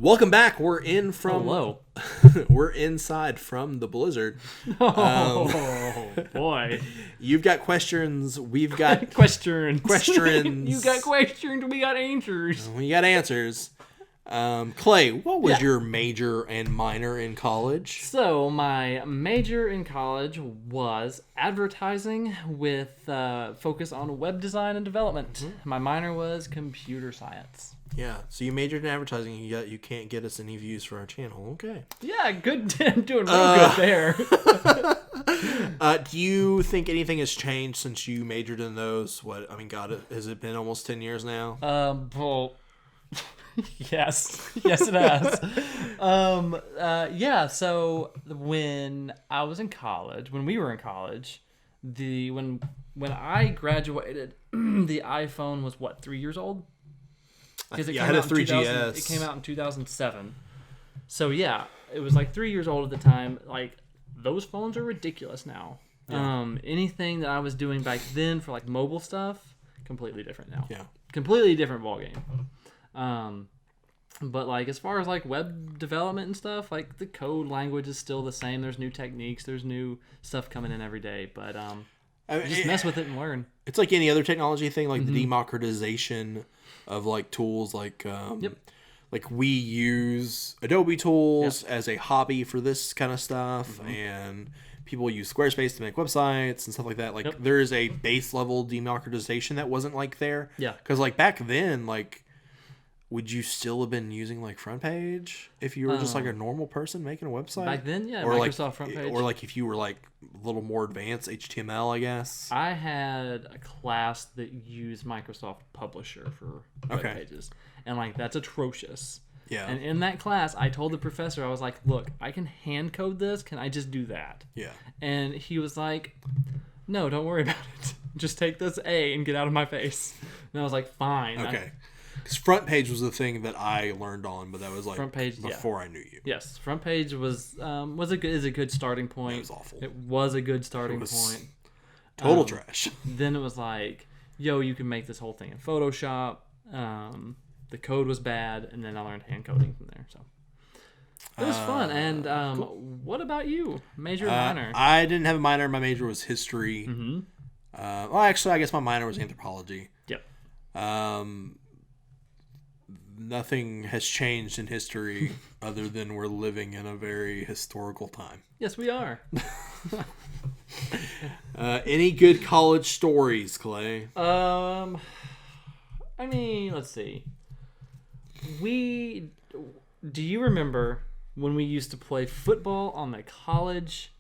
Welcome back. We're in from. Hello. We're inside from the blizzard. Oh boy! You've got questions. We've got questions. Questions. You got questions. We got answers. We got answers. Clay, what was Yeah. your major and minor in college? So my major in college was advertising with focus on web design and development. My minor was computer science. Yeah. So you majored in advertising. You can't get us any views for our channel. Okay. Yeah, good. I'm doing real good there. Do you think anything has changed since you majored in those? God, has it been almost 10 years now? Well, yes, it has. Yeah. So when I was in college, when we were in college, when I graduated, the iPhone was what, 3 years old? Because I had a 3GS. It came out in 2007. So yeah, it was like 3 years old at the time. Like, those phones are ridiculous now. Yeah. Anything that I was doing back then for like mobile stuff, completely different now. Yeah. Completely different ballgame. But like as far as like web development and stuff, like the code language is still the same. There's new techniques. There's new stuff coming in every day. But just mess with it and learn. It's like any other technology thing, like the democratization of like tools, like like we use Adobe tools as a hobby for this kind of stuff, and people use Squarespace to make websites and stuff like that. Like there is a base level democratization that wasn't like there. Yeah, because like back then, like, would you still have been using like Front Page if you were just like a normal person making a website? Back then, yeah, or Microsoft like, Front Page. Or like if you were like a little more advanced HTML, I guess. I had a class that used Microsoft Publisher for web pages. And like that's atrocious. Yeah. And in that class, I told the professor, I was like, look, I can hand code this. Can I just do that? Yeah. And he was like, no, don't worry about it. Just take this A and get out of my face. And I was like, fine. Okay. Because Front Page was the thing that I learned on, but that was like Front Page, before I knew you. Yes, Front Page is a good starting point. It was awful. It was a good starting point. Total trash. Then it was like, yo, you can make this whole thing in Photoshop. The code was bad, and then I learned hand coding from there. So it was fun. And cool. What about you? Major or minor? I didn't have a minor. My major was history. Well, actually, I guess my minor was anthropology. Yep. Nothing has changed in history other than we're living in a very historical time. Yes, we are. Any good college stories, Clay? I mean, let's see. Do you remember when we used to play football on the college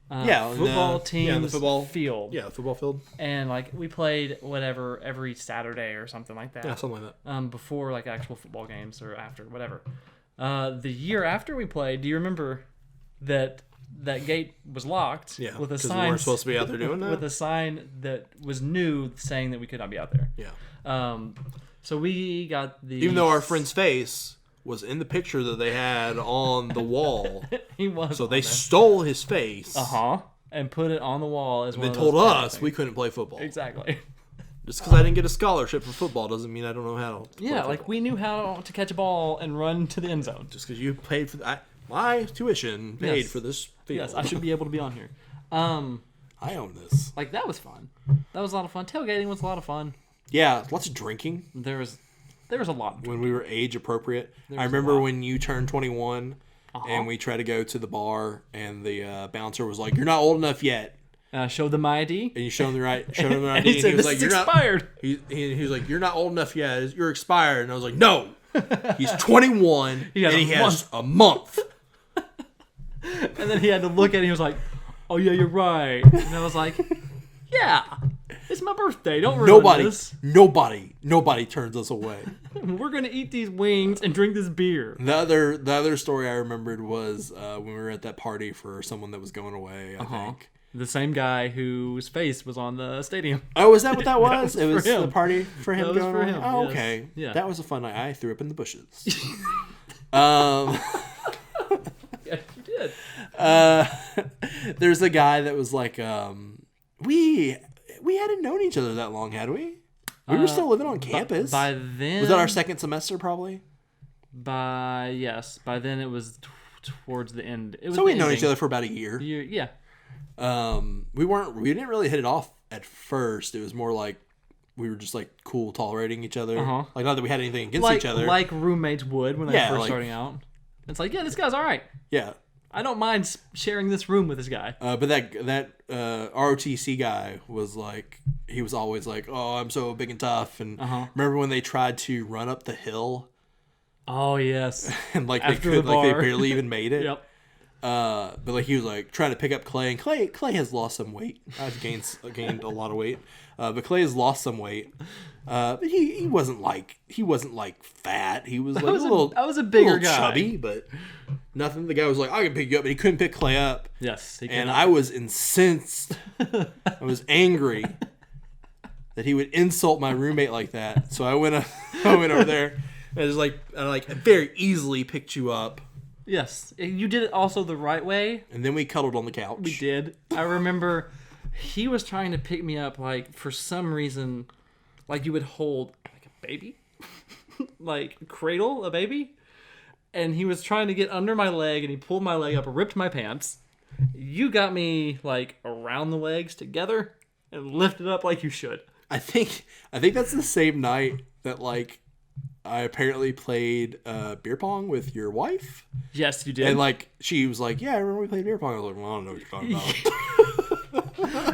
football team's the football field? Yeah, the football field. And like we played whatever every Saturday or something like that. Yeah, something like that. Before like actual football games or after, whatever. The year after we played, do you remember that gate was locked? Yeah, with a because sign. we weren't supposed to be out there doing that. With a sign that was new saying that we could not be out there. Yeah. So we got the. Even though our friend's face was in the picture that they had on the wall. He was. So they stole his face. And put it on the wall as well. They told us we couldn't play football. Exactly. Just because I didn't get a scholarship for football doesn't mean I don't know how to play football. Like we knew how to catch a ball and run to the end zone. Just because you paid for my tuition paid for this field. Yes, I should be able to be on here. I own this. Like that was fun. That was a lot of fun. Tailgating was a lot of fun. Yeah, lots of drinking. There was a lot. When we were age appropriate. I remember when you turned 21 and we tried to go to the bar and the bouncer was like, "You're not old enough yet." Showed them my ID. And you showed them the ID. He said, "This is expired." He was like, "You're not old enough yet. You're expired." And I was like, "No, he's 21 and he has a month." And then he had to look at it. He was like, "Oh yeah, you're right." And I was like, "Yeah, it's my birthday. Don't ruin this." Nobody turns us away. We're gonna eat these wings and drink this beer. The other story I remembered was when we were at that party for someone that was going away. I think the same guy whose face was on the stadium. Oh, is that what that was? It was the party for him. That was for him. Oh, yes. okay. Yeah. That was a fun night. I threw up in the bushes. Yeah, you did. There's a guy that was like, we hadn't known each other that long, had we? We were still living on campus. By then, was that our second semester? Probably. By then it was towards the end. It was so we'd known each other for about a year. Yeah. We didn't really hit it off at first. It was more like we were just like cool tolerating each other. Like not that we had anything against each other. Like roommates would when they were first starting out. It's like, yeah, this guy's all right. Yeah. I don't mind sharing this room with this guy. But that ROTC guy was like, he was always like, oh, I'm so big and tough. And remember when they tried to run up the hill? Oh, yes. And like they barely even made it. Yep. But like he was like trying to pick up Clay, and Clay has lost some weight. I've gained a lot of weight. But Clay has lost some weight. But he wasn't like fat. He was like I was a bigger guy, chubby, but nothing. The guy was like, I can pick you up, but he couldn't pick Clay up. Yes, and I was incensed. I was angry that he would insult my roommate like that. So I went over there and I very easily picked you up. Yes, you did it also the right way. And then we cuddled on the couch. We did. I remember he was trying to pick me up, like, for some reason, like you would hold like a baby, like cradle a baby. And he was trying to get under my leg, and he pulled my leg up, ripped my pants. You got me like around the legs together and lifted up like you should. I think that's the same night that like I apparently played beer pong with your wife. Yes, you did. And like she was like, "Yeah, I remember we played beer pong." I was like, "Well, I don't know what you're talking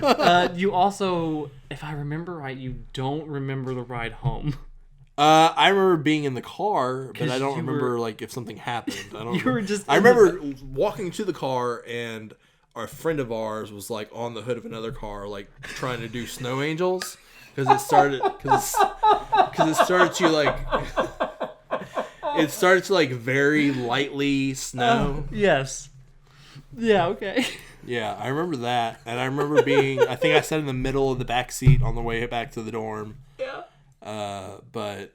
about." You also, if I remember right, you don't remember the ride home. I remember being in the car, but I don't remember like if something happened. I don't. I remember walking to the car, and a friend of ours was like on the hood of another car, like trying to do snow angels because it started to like very lightly snow. Yes. Yeah. Okay. Yeah, I remember that, and I remember being. I think I sat in the middle of the back seat on the way back to the dorm. Yeah. But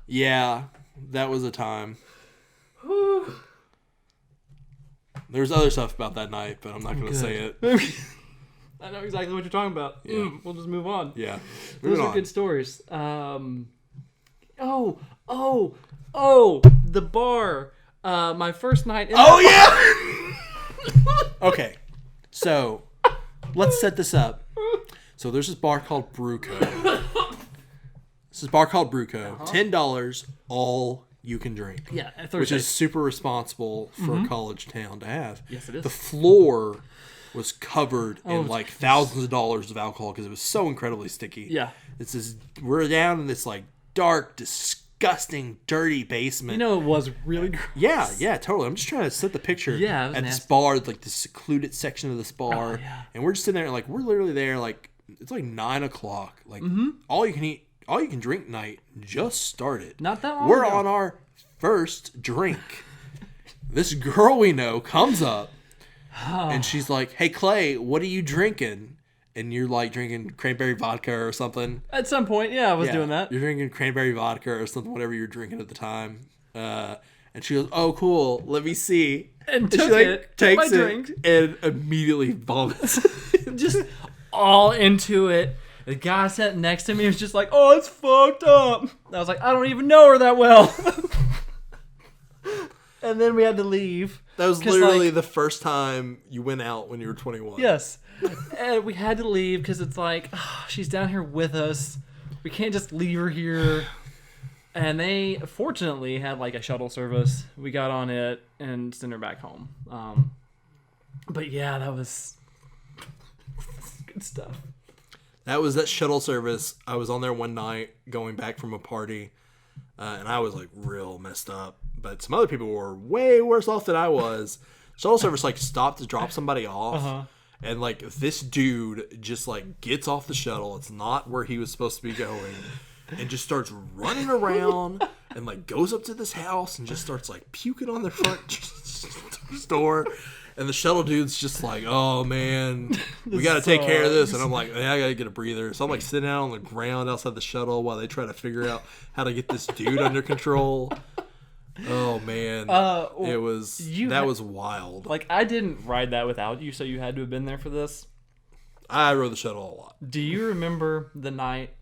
yeah, that was a time. There's other stuff about that night, but I'm not going to say it. I know exactly what you're talking about. Yeah. We'll just move on. Yeah. Those are good stories. The bar. My first night in Okay. So, let's set this up. So, there's this bar called Bruco. $10, all you can drink. Yeah, which is super responsible for a college town to have. Yes, it is. The floor was covered in like thousands of dollars of alcohol because it was so incredibly sticky. Yeah. We're down in this like dark, disgusting, dirty basement. You know, it was really gross. Yeah, totally. I'm just trying to set the picture at this bar, like the secluded section of this bar. And we're just sitting there, like, we're literally there, like, it's like 9 o'clock. Like, all you can eat, all you can drink night just started. Not that long We're ago. on our first drink. This girl we know comes up, and she's like, "Hey, Clay, what are you drinking?" And you're like drinking cranberry vodka or something. At some point, I was doing that. You're drinking cranberry vodka or something, whatever you're drinking at the time. And she goes, "Oh, cool. Let me see." And she takes my drink and immediately vomits. Just all into it. The guy sat next to me was just like, "Oh, it's fucked up." I was like, "I don't even know her that well." And then we had to leave. That was literally the first time you went out when you were 21. Yes. And we had to leave because it's like, she's down here with us. We can't just leave her here. And they fortunately had like a shuttle service. We got on it and sent her back home. But yeah, that was good stuff. That shuttle service. I was on there one night going back from a party, and I was like real messed up. But some other people were way worse off than I was. Shuttle service like stopped to drop somebody off, and like this dude just like gets off the shuttle. It's not where he was supposed to be going, and just starts running around and like goes up to this house and just starts like puking on the front door. And the shuttle dude's just like, "Oh man, we got to take care of this." And I'm like, "Yeah, I got to get a breather." So I'm like sitting out on the ground outside the shuttle while they try to figure out how to get this dude under control. Oh man, it was was wild. Like I didn't ride that without you, so you had to have been there for this. I rode the shuttle a lot. Do you remember the night?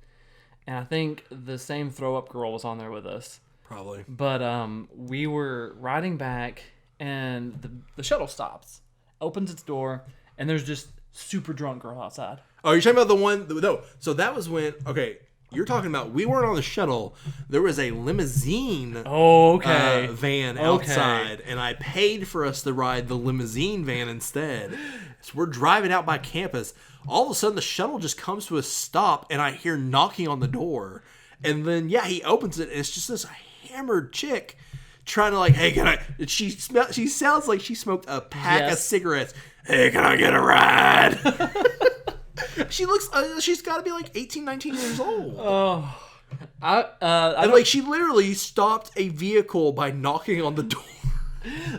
And I think the same throw up girl was on there with us. Probably. But we were riding back, and the shuttle stops, opens its door, and there's just super drunk girl outside. Oh, you're talking about the one? No. So that was when. Okay, you're talking about. We weren't on the shuttle. There was a limousine. Oh, okay. Van outside, and I paid for us to ride the limousine van instead. So we're driving out by campus. All of a sudden, the shuttle just comes to a stop, and I hear knocking on the door. And then, he opens it, and it's just this hammered chick trying to hey, can I? She sounds like she smoked a pack of cigarettes. Hey, can I get a ride? She looks. She's got to be 18, 19 years old. Oh, she literally stopped a vehicle by knocking on the door.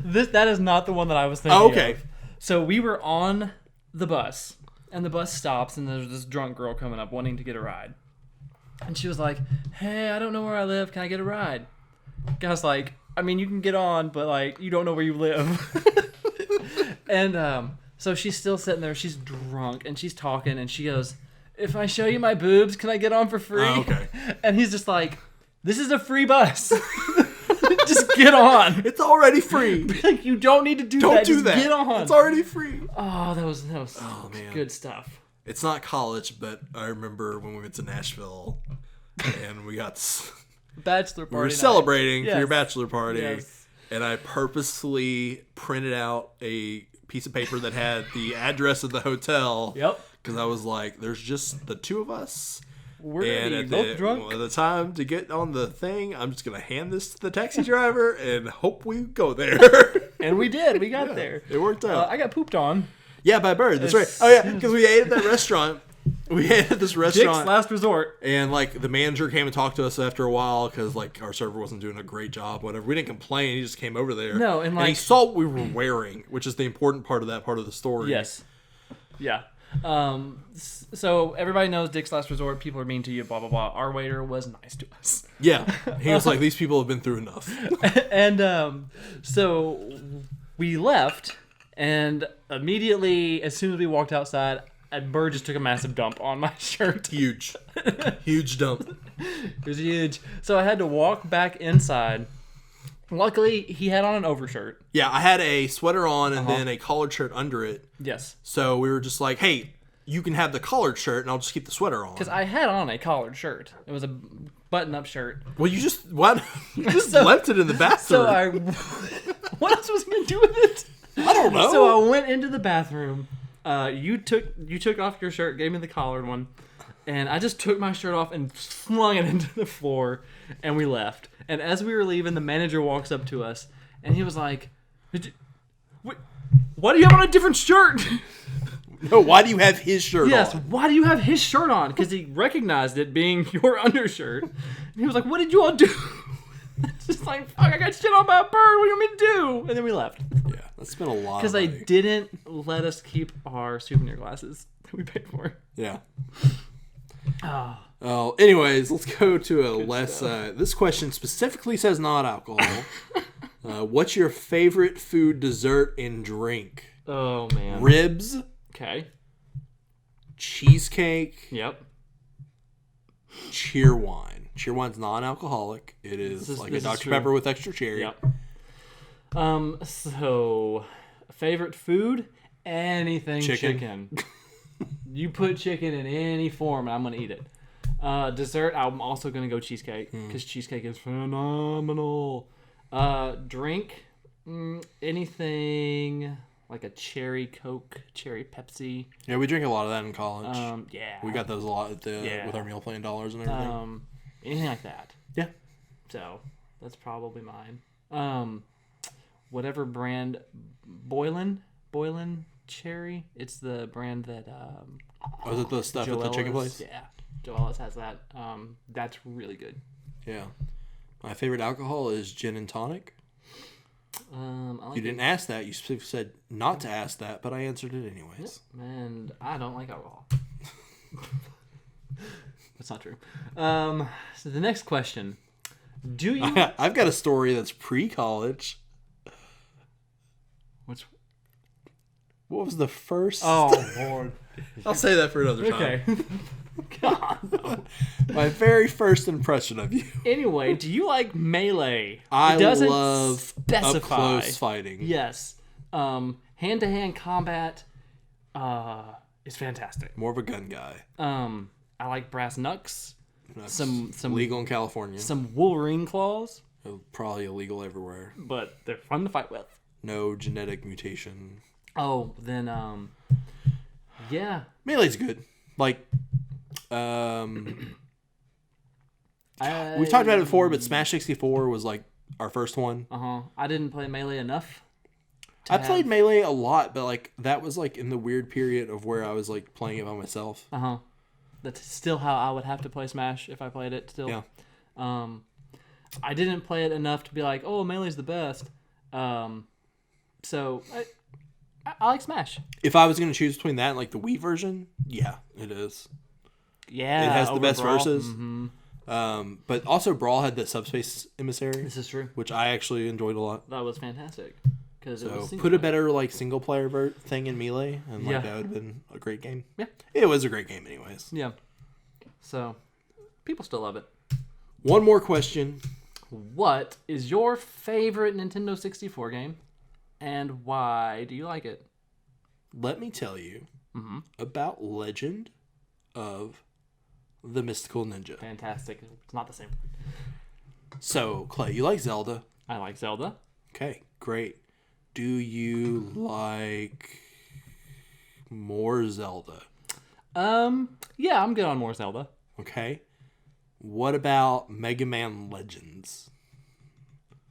That is not the one that I was thinking. Oh, okay. Of. So we were on the bus, and the bus stops, and there's this drunk girl coming up wanting to get a ride. And she was like, "Hey, I don't know where I live. Can I get a ride?" Guy's like, "I mean, you can get on, but you don't know where you live." And so she's still sitting there. She's drunk, and she's talking, and she goes, "If I show you my boobs, can I get on for free?" Oh, okay. And he's just like, "This is a free bus. Just get on. It's already free. You don't need to do that. Don't do just that. Get on. It's already free." Oh, that was man. Good stuff. It's not college, but I remember when we went to Nashville, and we got bachelor party. We were celebrating for your Yes. bachelor party, Yes. and I purposely printed out a piece of paper that had the address of the hotel. Yep. Because I was like, "There's just the two of us." We're And both drunk. At the time to get on the thing, I'm just gonna hand this to the taxi driver and hope we go there. And we did. We got there. It worked out. I got pooped on. Yeah, by a bird. That's right. Oh yeah, because we ate at that restaurant. We ate at this restaurant. Dick's Last Resort. And the manager came and talked to us after a while because our server wasn't doing a great job. Whatever. We didn't complain. He just came over there. No, and he saw what we were wearing, which is the important part of that part of the story. Yes. Yeah. So everybody knows Dick's Last Resort. People are mean to you. Blah blah blah. Our waiter was nice to us. Yeah. He was like, "These people have been through enough." And so we left, and immediately as soon as we walked outside, a bird just took a massive dump on my shirt. Huge dump. It was huge. So I had to walk back inside. Luckily, he had on an overshirt. Yeah, I had a sweater on and then a collared shirt under it. Yes. So we were just like, "Hey, you can have the collared shirt and I'll just keep the sweater on." Because I had on a collared shirt. It was a button-up shirt. Well, you just left it in the bathroom. So what else was I going to do with it? I don't know. So I went into the bathroom. You took off your shirt, gave me the collared one, and I just took my shirt off and flung it into the floor, and we left. And as we were leaving, the manager walks up to us, and he was like, "Why do you have on a different shirt?" No, why do you have his shirt on? Yes, why do you have his shirt on? Because he recognized it being your undershirt. And he was like, "What did you all do?" It's just like, "Fuck, I got shit on by a bird. What do you want me to do?" And then we left. Yeah, that's been a lot. Because they didn't let us keep our souvenir glasses that we paid for. Yeah. Oh. Anyways, let's go to a less. This question specifically says not alcohol. What's your favorite food, dessert, and drink? Oh, man. Ribs. Okay. Cheesecake. Yep. Cheer wine. Cheer wine's non-alcoholic. It is like a Dr. Pepper with extra cherry. Yep. So, favorite food? Anything chicken. You put chicken in any form, and I'm gonna eat it. Dessert, I'm also gonna go cheesecake because cheesecake is phenomenal. Drink, anything like a cherry Coke, cherry Pepsi. Yeah, we drink a lot of that in college. Yeah, we got those a lot with our meal plan dollars and everything. Anything like that. Yeah. So that's probably mine. Whatever brand, Boylan cherry. It's the brand that. Is it the stuff at the chicken place? Yeah, Joella's has that. That's really good. Yeah. My favorite alcohol is gin and tonic. You didn't ask that. You specifically said not to ask that, but I answered it anyways. And I don't like alcohol. That's not true. So the next question. Do you... I've got a story that's pre-college. What was the first... Oh, Lord. I'll say that for another time. Okay. God, no. My very first impression of you. Anyway, do you like Melee? I It doesn't love specify. up close fighting. Yes. Hand-to-hand combat is fantastic. More of a gun guy. I like brass knucks. That's Some legal in California. Some Wolverine claws. Probably illegal everywhere. But they're fun to fight with. No genetic mutation. Oh, then yeah. Melee's good. Like we've talked about it before, but Smash 64 was like our first one. I didn't play Melee enough. I played Melee a lot, but like that was like in the weird period of where I was like playing it by myself. That's still how I would have to play Smash if I played it still. Yeah. I didn't play it enough to be like, oh, Melee's the best. So I like Smash. If I was going to choose between that and like the Wii version, yeah, it is. Yeah, it has the best Brawl. verses. But also Brawl had the Subspace Emissary. This is true. Which I actually enjoyed a lot. That was fantastic. So put a better like single player thing in Melee, and like that would have been a great game. Yeah, it was a great game, anyways. Yeah. So people still love it. One more question. What is your favorite Nintendo 64 game, and why do you like it? Let me tell you about Legend of the Mystical Ninja. Fantastic. It's not the same. So, Clay, you like Zelda? I like Zelda. Okay, great. Do you like more Zelda? Yeah, I'm good on more Zelda. Okay. What about Mega Man Legends?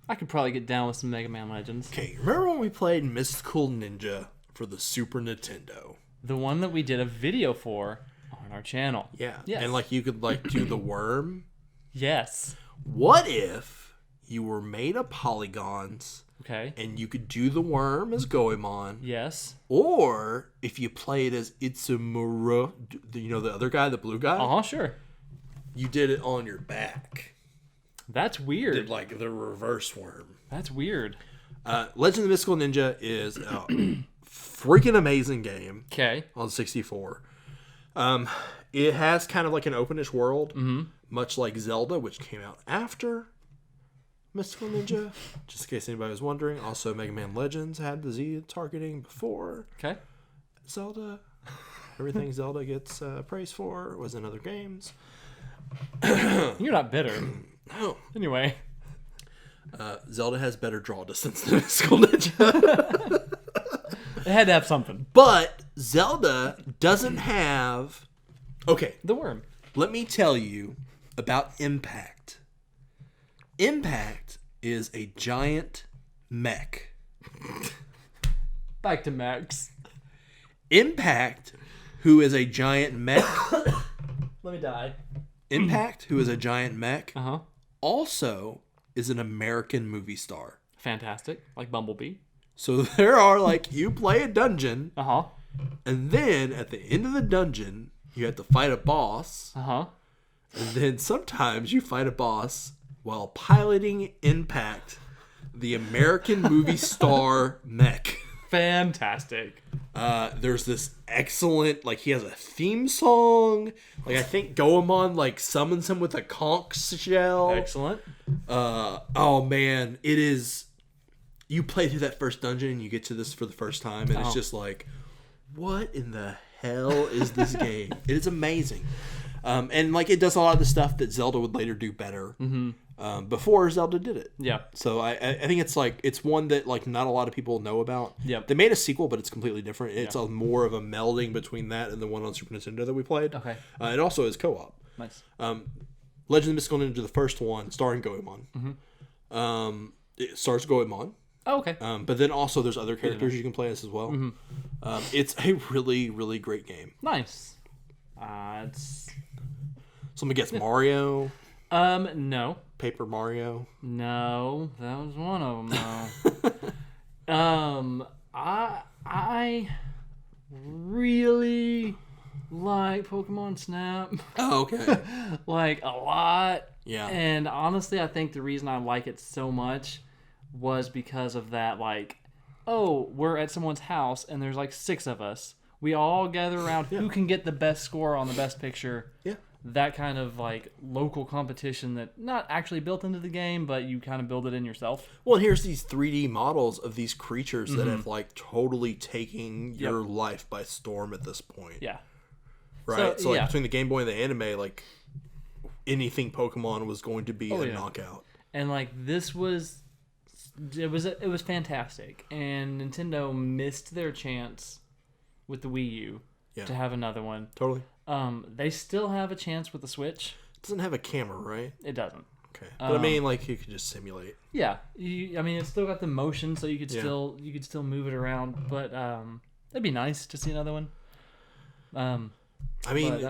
I could probably get down with some Mega Man Legends. Okay, remember when we played Mystical Ninja for the Super Nintendo? The one that we did a video for on our channel. Yeah. Yes. And like you could like do the worm. Yes. What if you were made of polygons? Okay. And you could do the worm as Goemon. Yes. Or if you played as Itsumura, you know the other guy, the blue guy? Sure. You did it on your back. That's weird. Did like the reverse worm. That's weird. Legend of the Mystical Ninja is a freaking amazing game. Okay. On 64. It has kind of like an openish world, much like Zelda, which came out after Mystical Ninja, just in case anybody was wondering. Also, Mega Man Legends had the Z targeting before Zelda. Everything Zelda gets praised for was in other games. You're not bitter. No. Anyway. Zelda has better draw distance than Mystical Ninja. It had to have something. But Zelda doesn't have... Okay. The worm. Let me tell you about Impact. Impact is a giant mech. Back to Max. Impact, who is a giant mech. Let me die. Impact, who is a giant mech, also is an American movie star. Fantastic. Like Bumblebee. So there are like, you play a dungeon, and then at the end of the dungeon, you have to fight a boss. And then sometimes you fight a boss while piloting Impact, the American movie star mech. Fantastic. There's this excellent, like, he has a theme song. Like, I think Goemon, like, summons him with a conch shell. Excellent. Oh, man. It is... You play through that first dungeon and you get to this for the first time, and it's just like, what in the hell is this game? It is amazing. And, like, it does a lot of the stuff that Zelda would later do better. Before Zelda did it. Yeah. So I think it's like, it's one that like not a lot of people know about. Yeah. They made a sequel, but it's completely different. It's a more of a melding between that and the one on Super Nintendo that we played. Okay. It also is co-op. Nice. Legend of Mystical Ninja, the first one, starring Goemon. It stars Goemon. Oh, okay. But then also there's other characters you can play as well. It's a really, really great game. Nice. It's... Somebody gets Mario. No. Paper Mario. No, that was one of them though. I really like Pokemon Snap. Oh, okay. Like a lot. Yeah. And honestly, I think the reason I like it so much was because of that, like, oh, we're at someone's house and there's like 6 of us. We all gather around who can get the best score on the best picture. Yeah. That kind of like local competition that not actually built into the game, but you kind of build it in yourself. Well, and here's these 3D models of these creatures that have like totally taken your life by storm at this point. Yeah. Right? So like between the Game Boy and the anime, like anything Pokemon was going to be a knockout. And like this was it was fantastic. And Nintendo missed their chance with the Wii U to have another one. Totally. They still have a chance with the Switch. It doesn't have a camera, right? It doesn't. Okay. But I mean, like, you could just simulate. Yeah. I mean, it's still got the motion, so you could still move it around. But it'd be nice to see another one. I mean,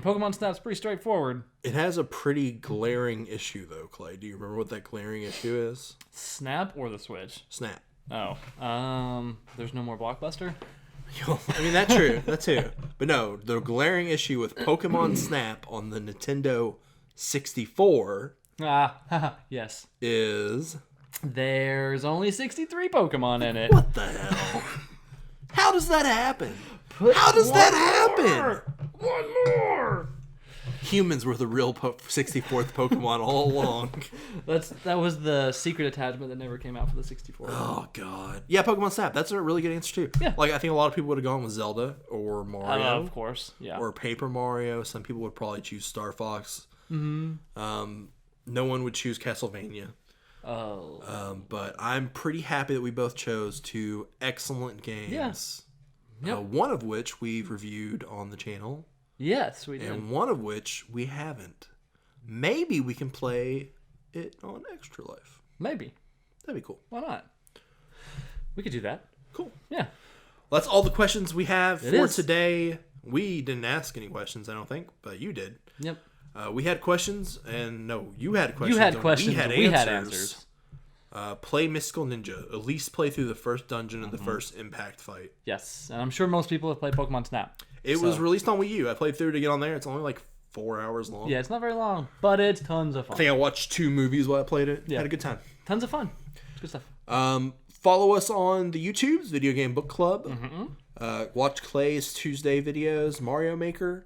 Pokemon Snap's pretty straightforward. It has a pretty glaring issue, though, Clay. Do you remember what that glaring issue is? Snap or the Switch? Snap. Oh. There's no more Blockbuster? I mean, that's true. That too. But no, the glaring issue with Pokemon Snap on the Nintendo 64 yes. is... There's only 63 Pokemon in it. What the hell? How does that happen? How does that happen? One more! Humans were the real 64th Pokemon all along. That was the secret attachment that never came out for the 64. Oh, God. Yeah, Pokemon Snap. That's a really good answer, too. Yeah. Like, I think a lot of people would have gone with Zelda or Mario. Of course, yeah. Or Paper Mario. Some people would probably choose Star Fox. Mm-hmm. No one would choose Castlevania. Oh. But I'm pretty happy that we both chose two excellent games. Yes. Yep. One of which we've reviewed on the channel. Yes, we did. And one of which we haven't. Maybe we can play it on Extra Life. Maybe. That'd be cool. Why not? We could do that. Cool. Yeah. Well, that's all the questions we have for today. We didn't ask any questions, I don't think, but you did. Yep. We had questions, and no, you had questions. You had questions, we had answers. Play Mystical Ninja. At least play through the first dungeon and the first impact fight. Yes, and I'm sure most people have played Pokemon Snap. It was released on Wii U. I played through it to get on there. It's only like 4 hours long. Yeah, it's not very long, but it's tons of fun. I think I watched 2 movies while I played it. Yeah. Had a good time. Tons of fun. It's good stuff. Follow us on the YouTubes, Video Game Book Club. Watch Clay's Tuesday videos, Mario Maker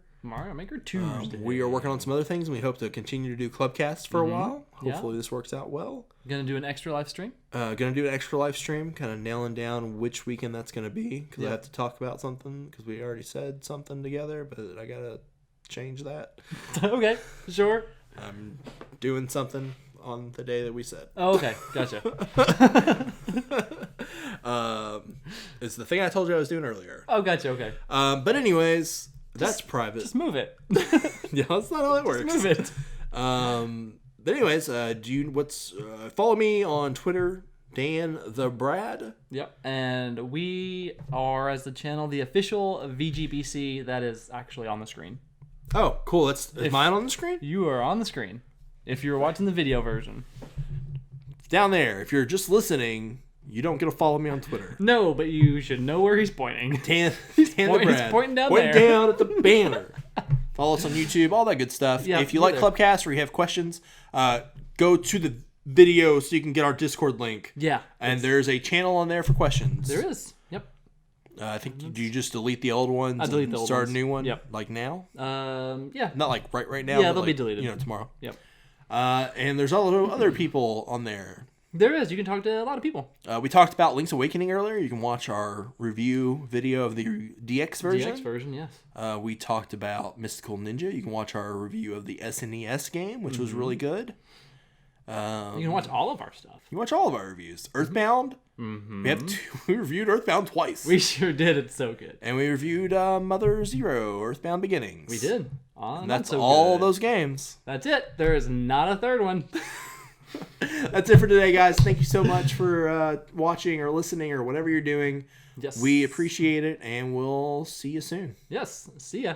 Tuesday. We are working on some other things, and we hope to continue to do ClubCast for a while. Hopefully this works out well. Gonna do an extra live stream? Gonna do an extra live stream, kind of nailing down which weekend that's gonna be, because I have to talk about something, because we already said something together, but I gotta change that. Okay, sure. I'm doing something on the day that we said. Oh, okay, gotcha. It's the thing I told you I was doing earlier. Oh, gotcha, okay. But anyways, that's private. Just move it. Yeah, that's not how that works. Just move it. But anyways, follow me on Twitter, Dan the Brad. Yep, and we are, as the channel, the official VGBC that is actually on the screen. Oh, cool. Is mine on the screen? You are on the screen. If you're watching the video version. It's down there. If you're just listening, you don't get to follow me on Twitter. No, but you should know where he's pointing. Dan the Brad. He's pointing down there. Point down at the banner. Follow us on YouTube, all that good stuff. Yeah, if you like ClubCast or you have questions, go to the video so you can get our Discord link. Yeah. And there's a channel on there for questions. There is. Yep. I think you just delete the old ones and start a new one? Yep. Like now? Yeah. Not like right now. Yeah, they'll like, be deleted. Tomorrow. Yep. And there's other people on there. There is. You can talk to a lot of people. We talked about Link's Awakening earlier. You can watch our review video of the DX version. DX version, yes. We talked about Mystical Ninja. You can watch our review of the SNES game, which was really good. You can watch all of our stuff. You can watch all of our reviews. Earthbound. We reviewed Earthbound twice. We sure did. It's so good. And we reviewed Mother Zero, Earthbound Beginnings. We did. And that's all those games. That's it. There is not a third one. That's it for today, guys. Thank you so much for watching or listening or whatever you're doing. Yes. We appreciate it, and we'll see you soon. Yes. See ya.